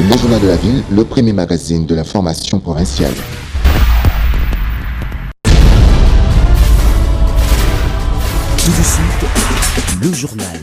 Le journal de la ville, le premier magazine de l'information provinciale. Tout de suite, le journal.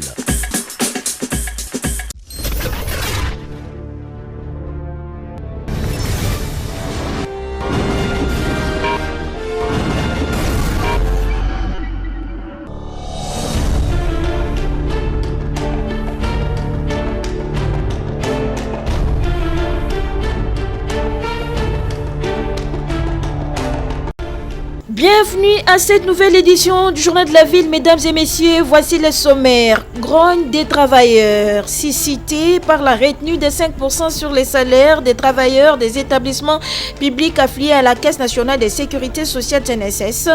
Bienvenue à cette nouvelle édition du Journal de la Ville, mesdames et messieurs. Voici les sommaires. Grogne des travailleurs, cité par la retenue de 5% sur les salaires des travailleurs des établissements publics affiliés à la Caisse nationale de sécurité sociale CNSS.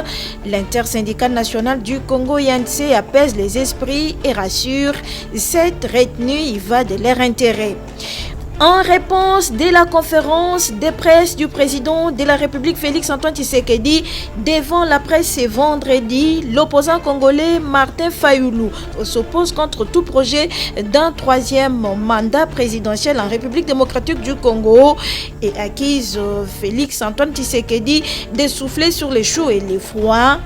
L'intersyndicale nationale du Congo INC apaise les esprits et rassure. Cette retenue y va de leur intérêt. En réponse de la conférence de presse du président de la République Félix-Antoine Tshisekedi devant la presse ce vendredi, l'opposant congolais Martin Fayulu s'oppose contre tout projet d'un troisième mandat présidentiel en République démocratique du Congo et accuse Félix-Antoine Tshisekedi de souffler sur les chauds et les froids.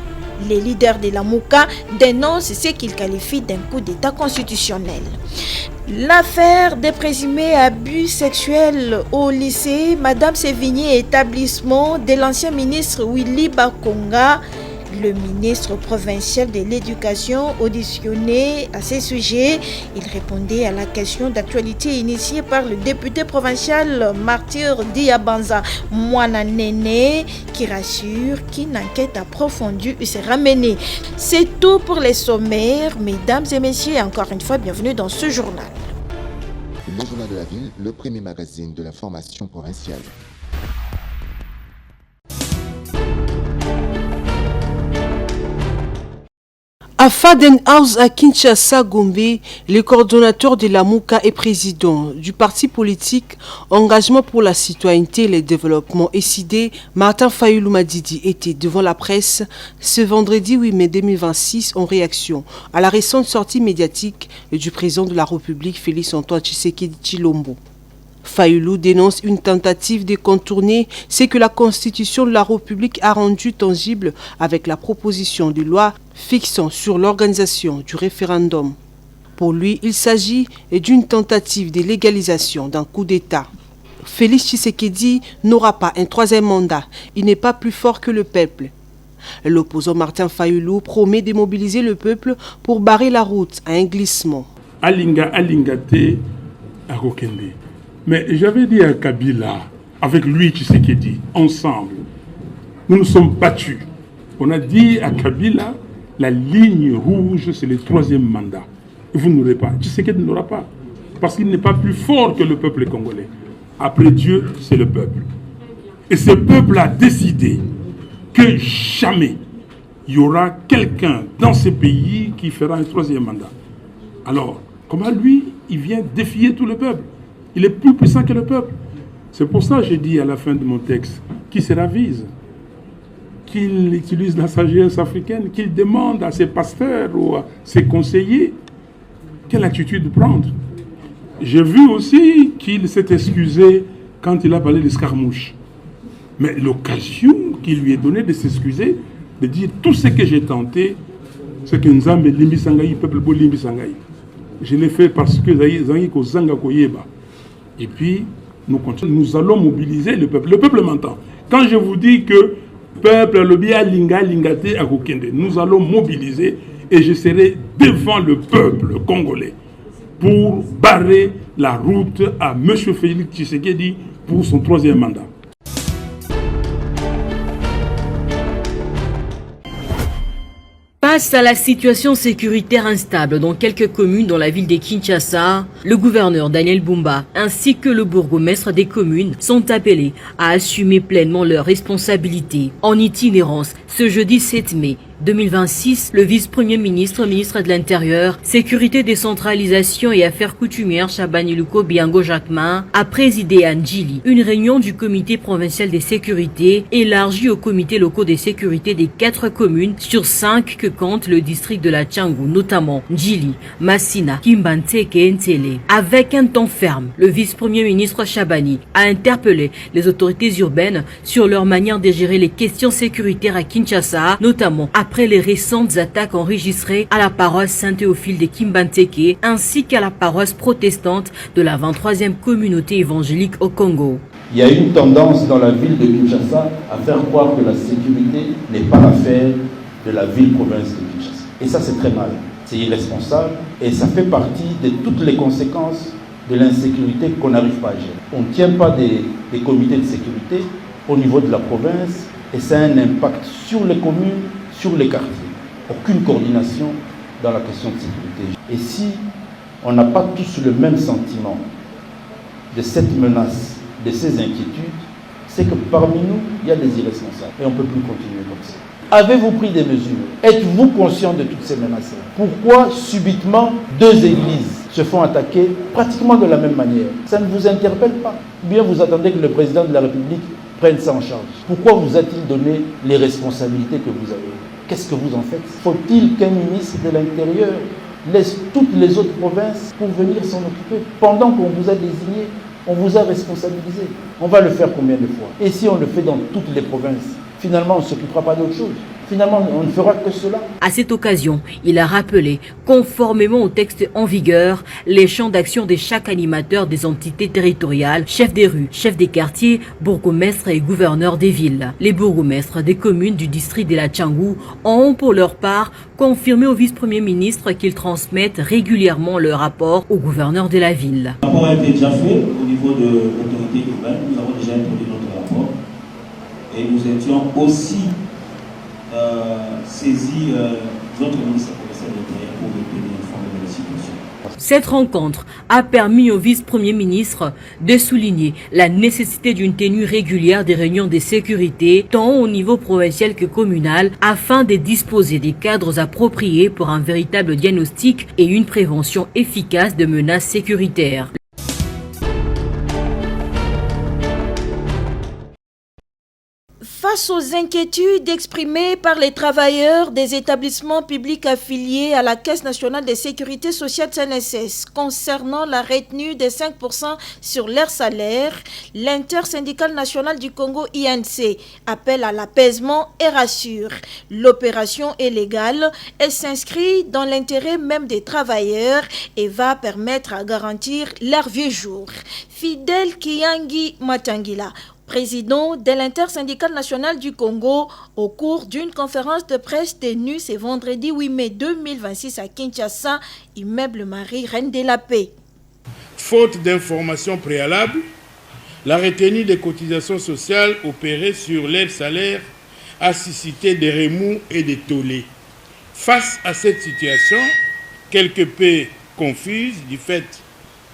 Les leaders de la Mouka dénoncent ce qu'ils qualifient d'un coup d'État constitutionnel. L'affaire des présumés abus sexuels au lycée Madame Sévigné, établissement de l'ancien ministre Willy Bakonga, le ministre provincial de l'éducation auditionné à ces sujets. Il répondait à la question d'actualité initiée par le député provincial Martyr Diabanza Mwananene qui rassure qu'une enquête approfondie sera menée. C'est tout pour les sommaires. Mesdames et messieurs, encore une fois, bienvenue dans ce journal. Le journal de la ville, le premier magazine de l'information provinciale. À Fadenhouse à Kinshasa, Gombe, le coordonnateur de la Mouka et président du parti politique Engagement pour la citoyenneté et le développement SID, Martin Fayulu Madidi, était devant la presse ce vendredi 8 mai 2026 en réaction à la récente sortie médiatique du président de la République Félix-Antoine Tshisekedi Tshilombo. Fayulu dénonce une tentative de contourner ce que la Constitution de la République a rendu tangible avec la proposition de loi fixant sur l'organisation du référendum. Pour lui, il s'agit d'une tentative de légalisation d'un coup d'État. Félix Tshisekedi n'aura pas un troisième mandat. Il n'est pas plus fort que le peuple. L'opposant Martin Fayulu promet de mobiliser le peuple pour barrer la route à un glissement. Alingate Akokende. Mais j'avais dit à Kabila, avec lui Tshisekedi, ensemble, nous nous sommes battus. On a dit à Kabila, la ligne rouge, c'est le troisième mandat. Vous n'aurez pas. Tshisekedi n'aura pas. Parce qu'il n'est pas plus fort que le peuple congolais. Après Dieu, c'est le peuple. Et ce peuple a décidé que jamais il y aura quelqu'un dans ce pays qui fera un troisième mandat. Alors, comment lui, il vient défier tout le peuple? Il est plus puissant que le peuple. C'est pour ça que j'ai dit à la fin de mon texte qu'il se ravise, qu'il utilise la sagesse africaine, qu'il demande à ses pasteurs ou à ses conseillers quelle attitude prendre. J'ai vu aussi qu'il s'est excusé quand il a parlé d'escarmouche. Mais l'occasion qui lui est donnée de s'excuser, de dire tout ce que j'ai tenté, c'est que Nzambe limbi sangai, peuple bo limbi sangai. Je l'ai fait parce que zangi ko zanga koyeba. Et puis, nous allons mobiliser le peuple. Le peuple m'entend. Quand je vous dis que peuple, lobby a lingate à Kokende, nous allons mobiliser et je serai devant le peuple congolais pour barrer la route à M. Félix Tshisekedi pour son troisième mandat. Face à la situation sécuritaire instable dans quelques communes dans la ville de Kinshasa, le gouverneur Daniel Bumba ainsi que le bourgmestre des communes sont appelés à assumer pleinement leurs responsabilités en itinérance Ce jeudi 7 mai 2026, le vice-premier ministre, ministre de l'Intérieur, Sécurité, décentralisation et affaires coutumières Chabani Luko Biango Jacquemin a présidé à Ndjili une réunion du comité provincial des sécurités élargie aux comités locaux des sécurités des 4 communes sur 5 que compte le district de la Tchangou, notamment Ndjili, Massina, Kimbanteke et Ntele. Avec un ton ferme, le vice-premier ministre Chabani a interpellé les autorités urbaines sur leur manière de gérer les questions sécuritaires à Kinshasa, notamment après les récentes attaques enregistrées à la paroisse Saint-Théophile de Kimbanteke ainsi qu'à la paroisse protestante de la 23e communauté évangélique au Congo. Il y a une tendance dans la ville de Kinshasa à faire croire que la sécurité n'est pas l'affaire de la ville-province de Kinshasa. Et ça, c'est très mal. C'est irresponsable et ça fait partie de toutes les conséquences de l'insécurité qu'on n'arrive pas à gérer. On ne tient pas des comités de sécurité au niveau de la province et ça a un impact sur les communes, sur les quartiers. Aucune coordination dans la question de sécurité. Et si on n'a pas tous le même sentiment de cette menace, de ces inquiétudes, c'est que parmi nous, il y a des irresponsables. Et on ne peut plus continuer comme ça. Avez-vous pris des mesures? Êtes-vous conscient de toutes ces menaces? Pourquoi subitement 2 églises se font attaquer pratiquement de la même manière? Ça ne vous interpelle pas? Ou bien vous attendez que le président de la République prenne ça en charge? Pourquoi vous a-t-il donné les responsabilités que vous avez? Qu'est-ce que vous en faites? Faut-il qu'un ministre de l'Intérieur laisse toutes les autres provinces pour venir s'en occuper? Pendant qu'on vous a désigné, on vous a responsabilisé. On va le faire combien de fois? Et si on le fait dans toutes les provinces, finalement on ne s'occupera pas d'autre chose. Finalement, on ne fera que cela. À cette occasion, il a rappelé, conformément au texte en vigueur, les champs d'action de chaque animateur des entités territoriales, chefs des rues, chefs des quartiers, bourgmestres et gouverneurs des villes. Les bourgmestres des communes du district de la Tchangou ont pour leur part confirmé au vice-premier ministre qu'ils transmettent régulièrement leur rapport au gouverneur de la ville. Le rapport a été déjà fait au niveau de l'autorité urbaine. Nous avons déjà introduit notre rapport et nous étions aussi saisi notre ministre provincial de l'Intérieur pour nous tenir informés de la situation. Cette rencontre a permis au vice-premier ministre de souligner la nécessité d'une tenue régulière des réunions de sécurité, tant au niveau provincial que communal, afin de disposer des cadres appropriés pour un véritable diagnostic et une prévention efficace de menaces sécuritaires. Face aux inquiétudes exprimées par les travailleurs des établissements publics affiliés à la Caisse nationale de sécurité sociale CNSS concernant la retenue des 5% sur leur salaire, l'intersyndicale nationale du Congo INC appelle à l'apaisement et rassure. L'opération est légale, elle s'inscrit dans l'intérêt même des travailleurs et va permettre à garantir leur vieux jour. Fidèle Kiyangi Matangila, président de l'intersyndicale nationale du Congo, au cours d'une conférence de presse tenue ce vendredi 8 mai 2026 à Kinshasa, immeuble Marie, Reine de la Paix. Faute d'informations préalables, la retenue des cotisations sociales opérées sur leur salaire a suscité des remous et des tollés. Face à cette situation, quelque peu confuse du fait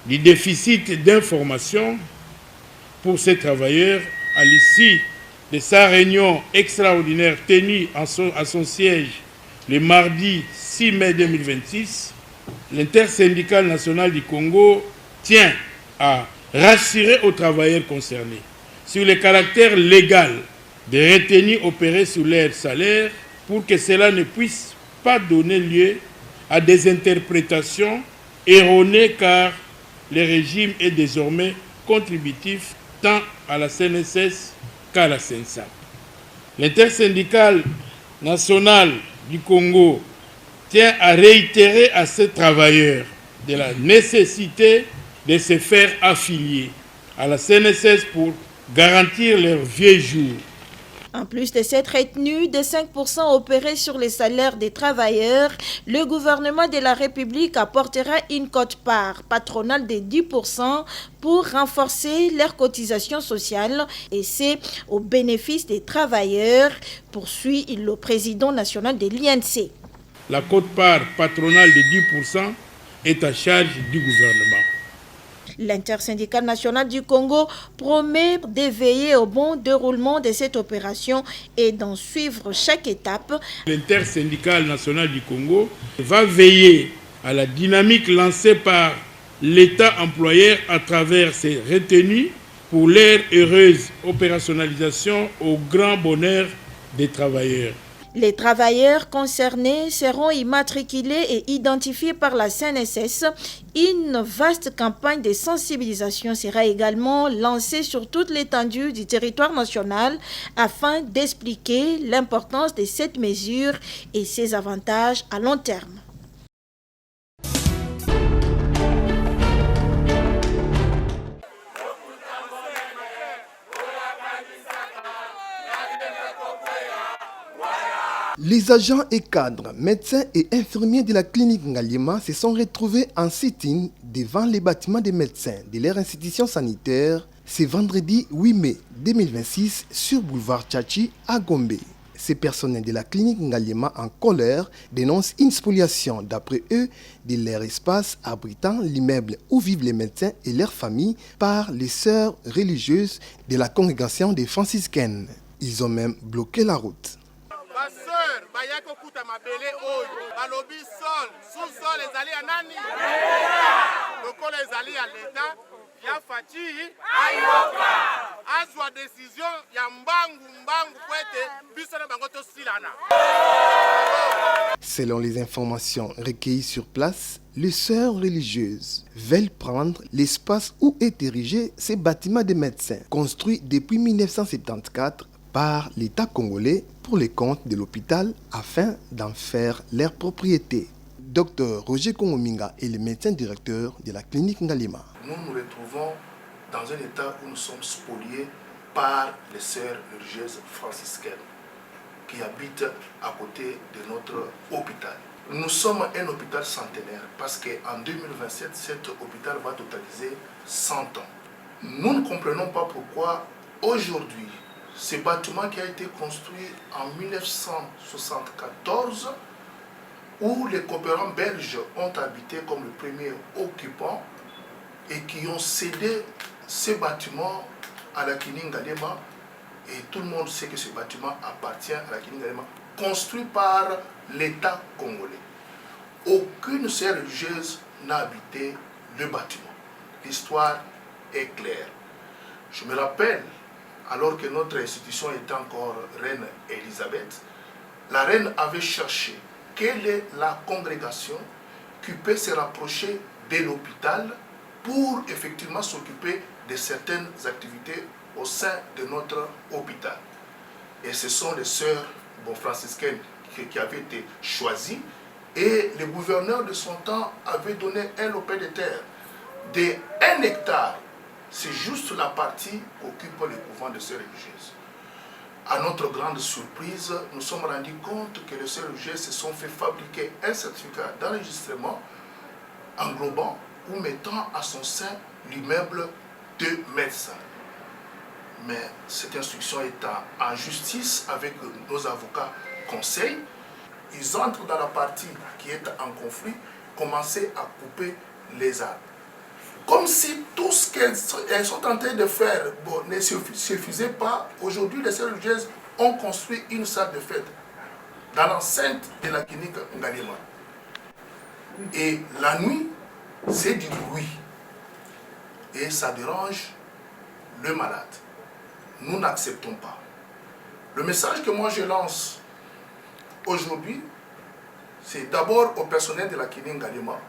du déficit d'informations, pour ces travailleurs, à l'issue de sa réunion extraordinaire tenue à son siège le mardi 6 mai 2026, l'intersyndicale nationale du Congo tient à rassurer aux travailleurs concernés sur le caractère légal des retenues opérées sur leur salaire pour que cela ne puisse pas donner lieu à des interprétations erronées car le régime est désormais contributif tant à la CNSS qu'à la CNSAP. L'intersyndicale nationale du Congo tient à réitérer à ces travailleurs de la nécessité de se faire affilier à la CNSS pour garantir leur vieux jour. En plus de cette retenue de 5% opérée sur les salaires des travailleurs, le gouvernement de la République apportera une quote-part patronale de 10% pour renforcer leurs cotisations sociales et c'est au bénéfice des travailleurs, poursuit le président national de l'INC. La quote-part patronale de 10% est à charge du gouvernement. L'intersyndicale nationale du Congo promet d'éveiller au bon déroulement de cette opération et d'en suivre chaque étape. L'intersyndicale nationale du Congo va veiller à la dynamique lancée par l'État employeur à travers ses retenues pour leur heureuse opérationnalisation au grand bonheur des travailleurs. Les travailleurs concernés seront immatriculés et identifiés par la CNSS. Une vaste campagne de sensibilisation sera également lancée sur toute l'étendue du territoire national afin d'expliquer l'importance de cette mesure et ses avantages à long terme. Les agents et cadres, médecins et infirmiers de la clinique Ngaliema se sont retrouvés en sit-in devant les bâtiments des médecins de leur institution sanitaire ce vendredi 8 mai 2026 sur boulevard Tchachi à Gombe. Ces personnels de la clinique Ngaliema en colère dénoncent une spoliation d'après eux de leur espace abritant l'immeuble où vivent les médecins et leurs familles par les sœurs religieuses de la congrégation des franciscaines. Ils ont même bloqué la route. Bayako kuta mabele oyo balobi sol sous-sol ezali ya nani lokola ezali ya leta ya faci ayoka azwa décision ya mbangu kwete biso na bango tosilana. Selon les informations recueillies sur place, les sœurs religieuses veulent prendre l'espace où est érigé ces bâtiments de médecins construits depuis 1974 par l'État congolais pour les comptes de l'hôpital afin d'en faire leur propriété. Dr Roger Kongominga est le médecin directeur de la clinique Ngaliema. Nous nous retrouvons dans un état où nous sommes spoliés par les sœurs religieuses franciscaines qui habitent à côté de notre hôpital. Nous sommes un hôpital centenaire parce qu'en 2027, cet hôpital va totaliser 100 ans. Nous ne comprenons pas pourquoi aujourd'hui, ce bâtiment qui a été construit en 1974, où les coopérants belges ont habité comme le premier occupant et qui ont cédé ce bâtiment à la clinique Ngaliema, et tout le monde sait que ce bâtiment appartient à la clinique Ngaliema, construit par l'État congolais. Aucune sœur religieuse n'a habité le bâtiment. L'histoire est claire. Je me rappelle, alors que notre institution était encore reine Elisabeth, la reine avait cherché quelle est la congrégation qui peut se rapprocher de l'hôpital pour effectivement s'occuper de certaines activités au sein de notre hôpital. Et ce sont les sœurs franciscaines qui avaient été choisies, et le gouverneur de son temps avait donné un lopin de terre de 1 hectare. C'est juste la partie qu'occupe le couvent de sœurs religieuses. À notre grande surprise, nous sommes rendus compte que les sœurs religieuses se sont fait fabriquer un certificat d'enregistrement englobant ou mettant à son sein l'immeuble de médecins. Mais cette instruction est en justice avec nos avocats conseils. Ils entrent dans la partie qui est en conflit, commencent à couper les arbres. Comme si tout ce qu'elles sont en train de faire ne suffisait pas. Aujourd'hui, les sœurs religieuses ont construit une salle de fête dans l'enceinte de la clinique Ngaliema. Et la nuit, c'est du bruit. Et ça dérange le malade. Nous n'acceptons pas. Le message que moi je lance aujourd'hui, c'est d'abord au personnel de la clinique Ngaliema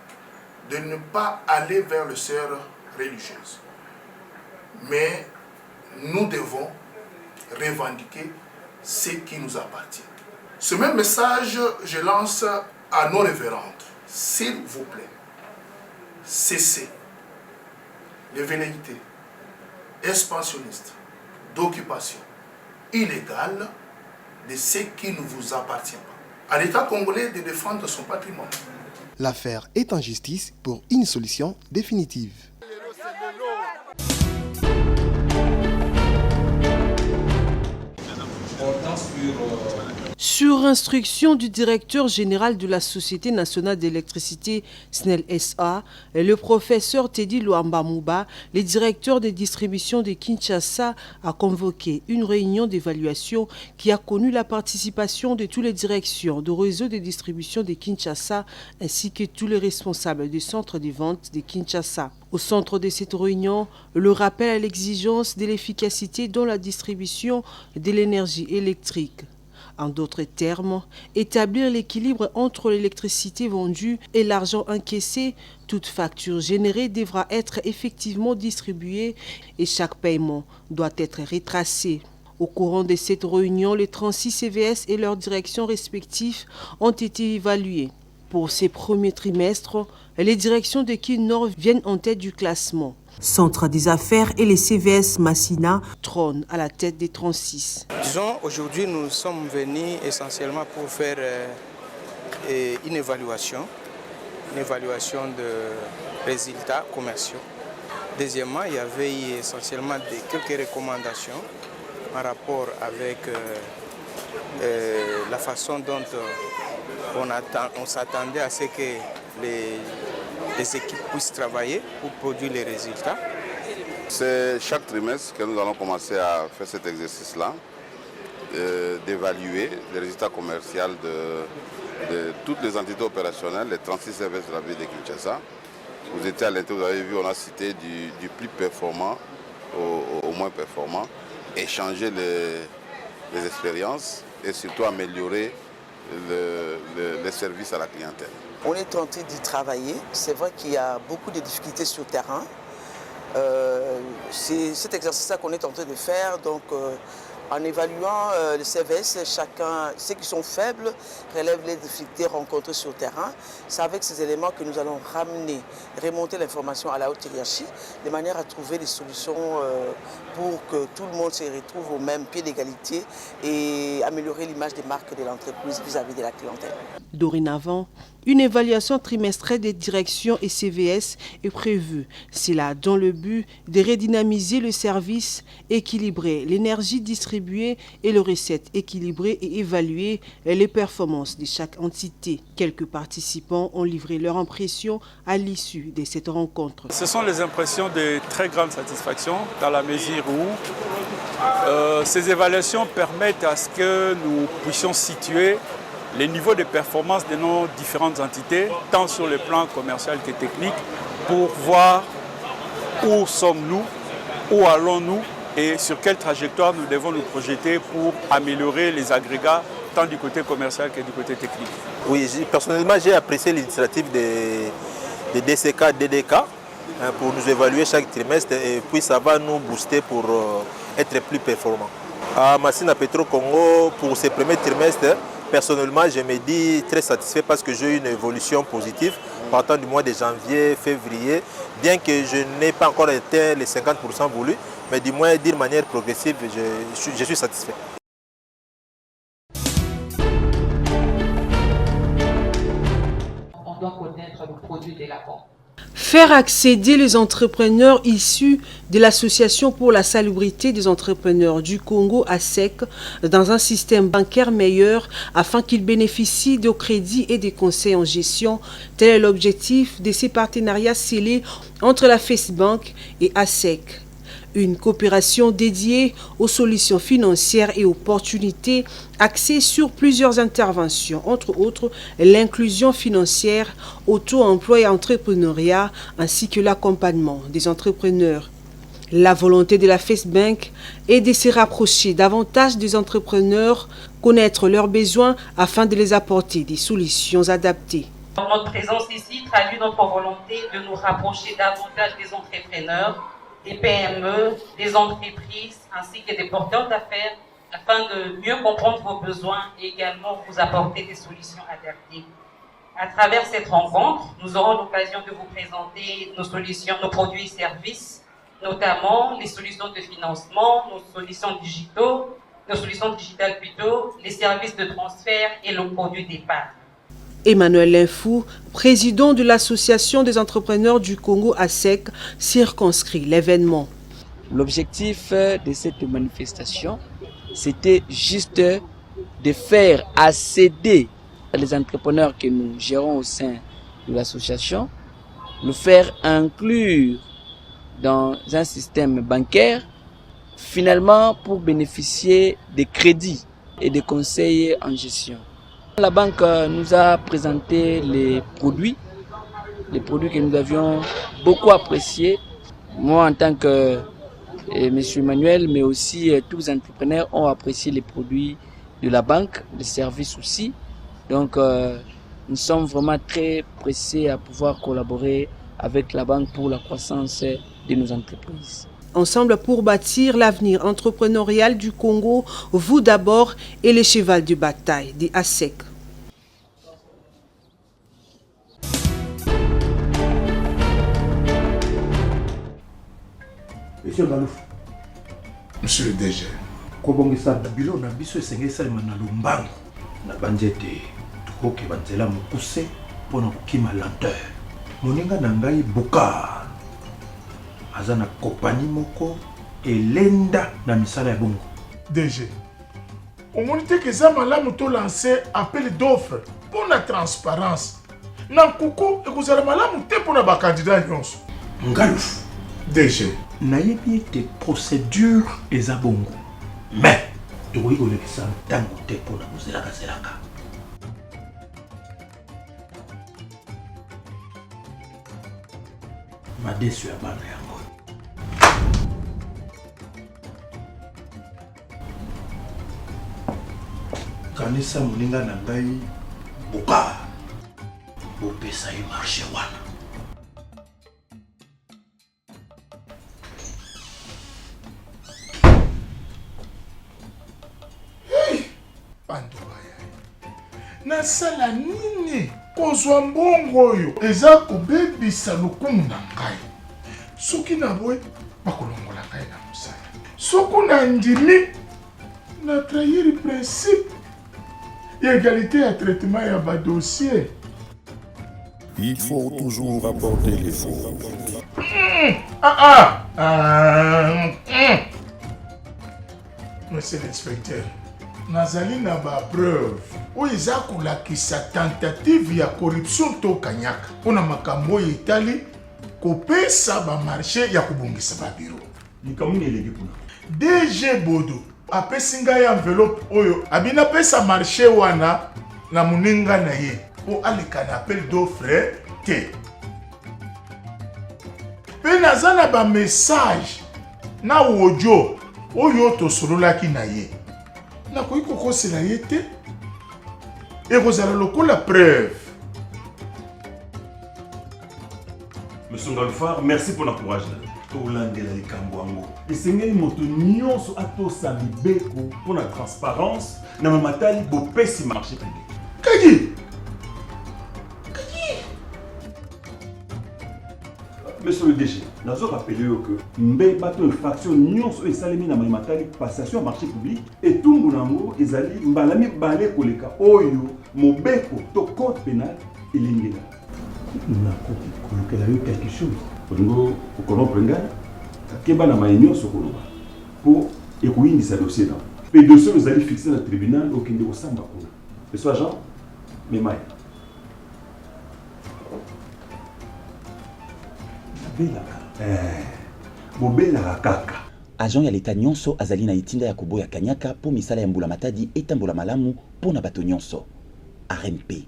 de ne pas aller vers les sœurs religieuses. Mais nous devons revendiquer ce qui nous appartient. Ce même message, je lance à nos révérentes. S'il vous plaît, cessez les velléités expansionnistes d'occupation illégale de ce qui ne vous appartient pas. À l'État congolais de défendre son patrimoine. L'affaire est en justice pour une solution définitive. Sur instruction du directeur général de la Société nationale d'électricité SNEL SA, le professeur Teddy Luamba-Mouba, le directeur des distributions de Kinshasa, a convoqué une réunion d'évaluation qui a connu la participation de toutes les directions de réseau de distribution de Kinshasa ainsi que tous les responsables des centres de vente de Kinshasa. Au centre de cette réunion, le rappel à l'exigence de l'efficacité dans la distribution de l'énergie électrique. En d'autres termes, établir l'équilibre entre l'électricité vendue et l'argent encaissé. Toute facture générée devra être effectivement distribuée et chaque paiement doit être retracé. Au courant de cette réunion, les 36 CVS et leurs directions respectives ont été évalués. Pour ces premiers trimestres, les directions de Kin Nord viennent en tête du classement. Centre des affaires et les CVS Massina trônent à la tête des 36. Disons, aujourd'hui, nous sommes venus essentiellement pour faire une évaluation de résultats commerciaux. Deuxièmement, il y avait essentiellement quelques recommandations en rapport avec la façon dont on s'attendait à ce que les équipes puissent travailler pour produire les résultats. C'est chaque trimestre que nous allons commencer à faire cet exercice-là, d'évaluer les résultats commerciaux de toutes les entités opérationnelles, les 36 services de la ville de Kinshasa. Vous étiez à l'intérieur, vous avez vu, on a cité du plus performant au moins performant, échanger les expériences et surtout améliorer les services à la clientèle. On est en train d'y travailler. C'est vrai qu'il y a beaucoup de difficultés sur le terrain. C'est cet exercice-là qu'on est en train de faire. Donc, en évaluant les CVS, chacun, ceux qui sont faibles, relèvent les difficultés rencontrées sur le terrain. C'est avec ces éléments que nous allons remonter l'information à la haute hiérarchie, de manière à trouver des solutions pour que tout le monde se retrouve au même pied d'égalité et améliorer l'image des marques de l'entreprise vis-à-vis de la clientèle. Dorénavant, une évaluation trimestrielle des directions et CVS est prévue. C'est là dans le but de redynamiser le service, équilibrer l'énergie distribuée et les recettes équilibrées et évaluer les performances de chaque entité. Quelques participants ont livré leur impression à l'issue de cette rencontre. Ce sont les impressions de très grande satisfaction dans la mesure où ces évaluations permettent à ce que nous puissions situer les niveaux de performance de nos différentes entités, tant sur le plan commercial que technique, pour voir où sommes-nous, où allons-nous et sur quelle trajectoire nous devons nous projeter pour améliorer les agrégats, tant du côté commercial que du côté technique. Oui, personnellement, j'ai apprécié l'initiative de DCK, DDK pour nous évaluer chaque trimestre et puis ça va nous booster pour être plus performants. À Massina Petro Congo, pour ces premiers trimestres, personnellement, je me dis très satisfait parce que j'ai eu une évolution positive partant du mois de janvier, février, bien que je n'ai pas encore atteint les 50% voulus, mais du moins d'une manière progressive, je suis satisfait. On doit connaître le produit de la banque. Faire accéder les entrepreneurs issus de l'Association pour la salubrité des entrepreneurs du Congo ASEC dans un système bancaire meilleur afin qu'ils bénéficient de crédits et des conseils en gestion. Tel est l'objectif de ces partenariats scellés entre la FESBank et ASEC. Une coopération dédiée aux solutions financières et opportunités axée sur plusieurs interventions, entre autres l'inclusion financière, auto-emploi et entrepreneuriat, ainsi que l'accompagnement des entrepreneurs. La volonté de la FESBank est de se rapprocher davantage des entrepreneurs, connaître leurs besoins afin de les apporter des solutions adaptées. Notre présence ici traduit notre volonté de nous rapprocher davantage des entrepreneurs, des PME, des entreprises ainsi que des porteurs d'affaires afin de mieux comprendre vos besoins et également vous apporter des solutions adaptées. À travers cette rencontre, nous aurons l'occasion de vous présenter nos solutions, nos produits et services, notamment les solutions de financement, nos solutions digitales plutôt, les services de transfert et le produit d'épargne. Emmanuel Linfou, président de l'Association des entrepreneurs du Congo ASEC, circonscrit l'événement. L'objectif de cette manifestation, c'était juste de faire accéder les entrepreneurs que nous gérons au sein de l'association, le faire inclure dans un système bancaire, finalement pour bénéficier des crédits et des conseils en gestion. La banque nous a présenté les produits que nous avions beaucoup appréciés. Moi, en tant que M. Emmanuel, mais aussi tous les entrepreneurs ont apprécié les produits de la banque, les services aussi. Donc, nous sommes vraiment très pressés à pouvoir collaborer avec la banque pour la croissance de nos entreprises. Ensemble pour bâtir l'avenir entrepreneurial du Congo, vous d'abord et le cheval de bataille des ASEC. Monsieur Galouf. Monsieur le DG. Kobongisa bilo na biso esengesa na lombango. Na banjete tukoke banzela mokuse pona kokima lenteur. Moninga na ngai Bokar. Aza na kompani moko elenda na misala ya bongo. DG. Omoni te ke za malamu to lancer appel d'offre pour la transparence. Na kuku ekozala malamu te pona ba candidat nyonso. Ngalouf. DG. Nayebi ete procédure eza bongo. Mais tokoki kolekisa ntango te mpona kozelaka-zelaka. Madesu ya bana yango. Kanisa moninga na ngai Bokar. Bopesa ye marché wana. Nasala nini kozwa mbongo oyo eza kobebisa lokumu na ngai. Soki na boye bakolongola ngai na mosala. Soki na ndimi na trahir principe ya égalité ya traitement ya badossier. Il faut toujours apporter les faux. Monsieur l'inspecteur, nazali na ba preuve oyo eza kolakisa tentative ya corruption to kanyaka mpona makambo oyo etali kopesa bamarché ya kobongisa babiro. Likambo eleki kuna. DG Bodo apesi ngai enveloppe oyo abina pesa marché wana na moninga na ye po aleka na appel d'offre te. Pe naza na bamessage na audio oyo tosololaki na ye. Nakoki kokosela ye te ekozala lokola preuve. Monsieur Ngalfar, merci pour l'encouragement. Tolandela likambo yango. Esengeli moto nyonso atosa mibeko pour la transparence na mamatali bopesi marché public. Kaki! Monsieur le DG, nous avons rappelé que Mbe bato infraction nyonso esalemi na mamatali passation à marché public et tout mbonango ezali mbalami balé koleka oyo mobeko to code pénal elingela. Nakoki kolokela yo quelque chose. Bongo okonombre ngai keba na mayenyo sokoloba pour ekoyindisa dossier là. Le dossier nous allons fixer dans le tribunal au kende kosamba kuna. Monsieur agent, memaya. Bobela kaka. Agent ya leta nyonso azali na itinda ya koboya kanyaka po misala ya mbula matadi etambola malamu po na bato nyonso. RMP.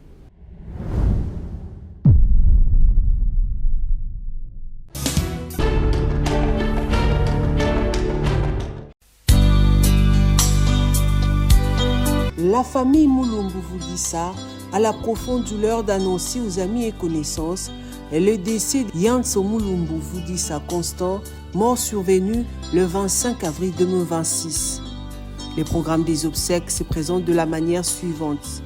La famille Moulumbu Voudissa a la profonde douleur d'annoncer aux amis et connaissances le décès de Yanso Moulumbu Voudissa Constant, mort survenu le 25 avril 2026. Le programme des obsèques se présente de la manière suivante.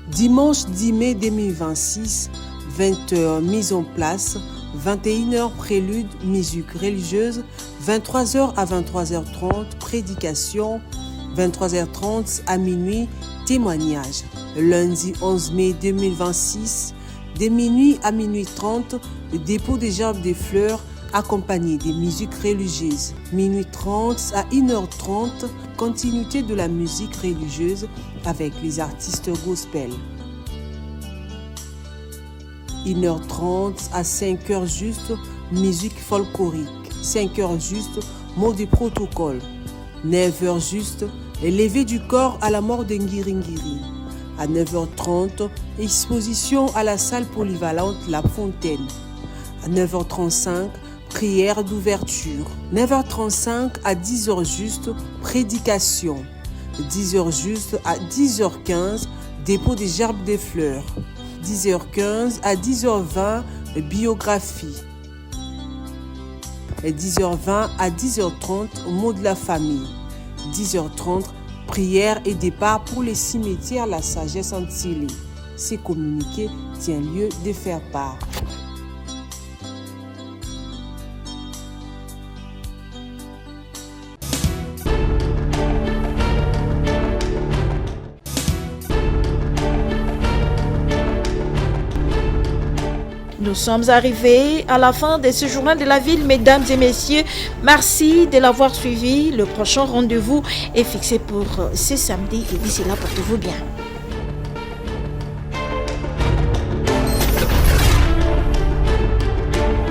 Dimanche 10 mai 2026, 20h mise en place, 21h prélude, musique religieuse, 23h à 23h30 prédication, 23h30 à minuit témoignage. Lundi 11 mai 2026, de minuit à minuit 30, le dépôt des gerbes des fleurs accompagné des musiques religieuses. Minuit 30 à 1h30, continuité de la musique religieuse avec les artistes gospel. 1h30 à 5h juste, musique folklorique. 5h juste, mot de protocole. 9h juste, lever du corps à la mort de Ngiringiri. À 9h30, exposition à la salle polyvalente La Fontaine. À 9h35, prière d'ouverture. 9h35 à 10h juste, prédication. 10h juste à 10h15, dépôt des gerbes des fleurs. 10h15 à 10h20, biographie. Et 10h20 à 10h30, mot de la famille. 10h30, prière et départ pour les cimetières La Sagesse Antillée. Ces communiqués tient lieu de faire part. Nous sommes arrivés à la fin de ce journal de la ville, mesdames et messieurs. Merci de l'avoir suivi. Le prochain rendez-vous est fixé pour ce samedi et d'ici là, portez-vous bien.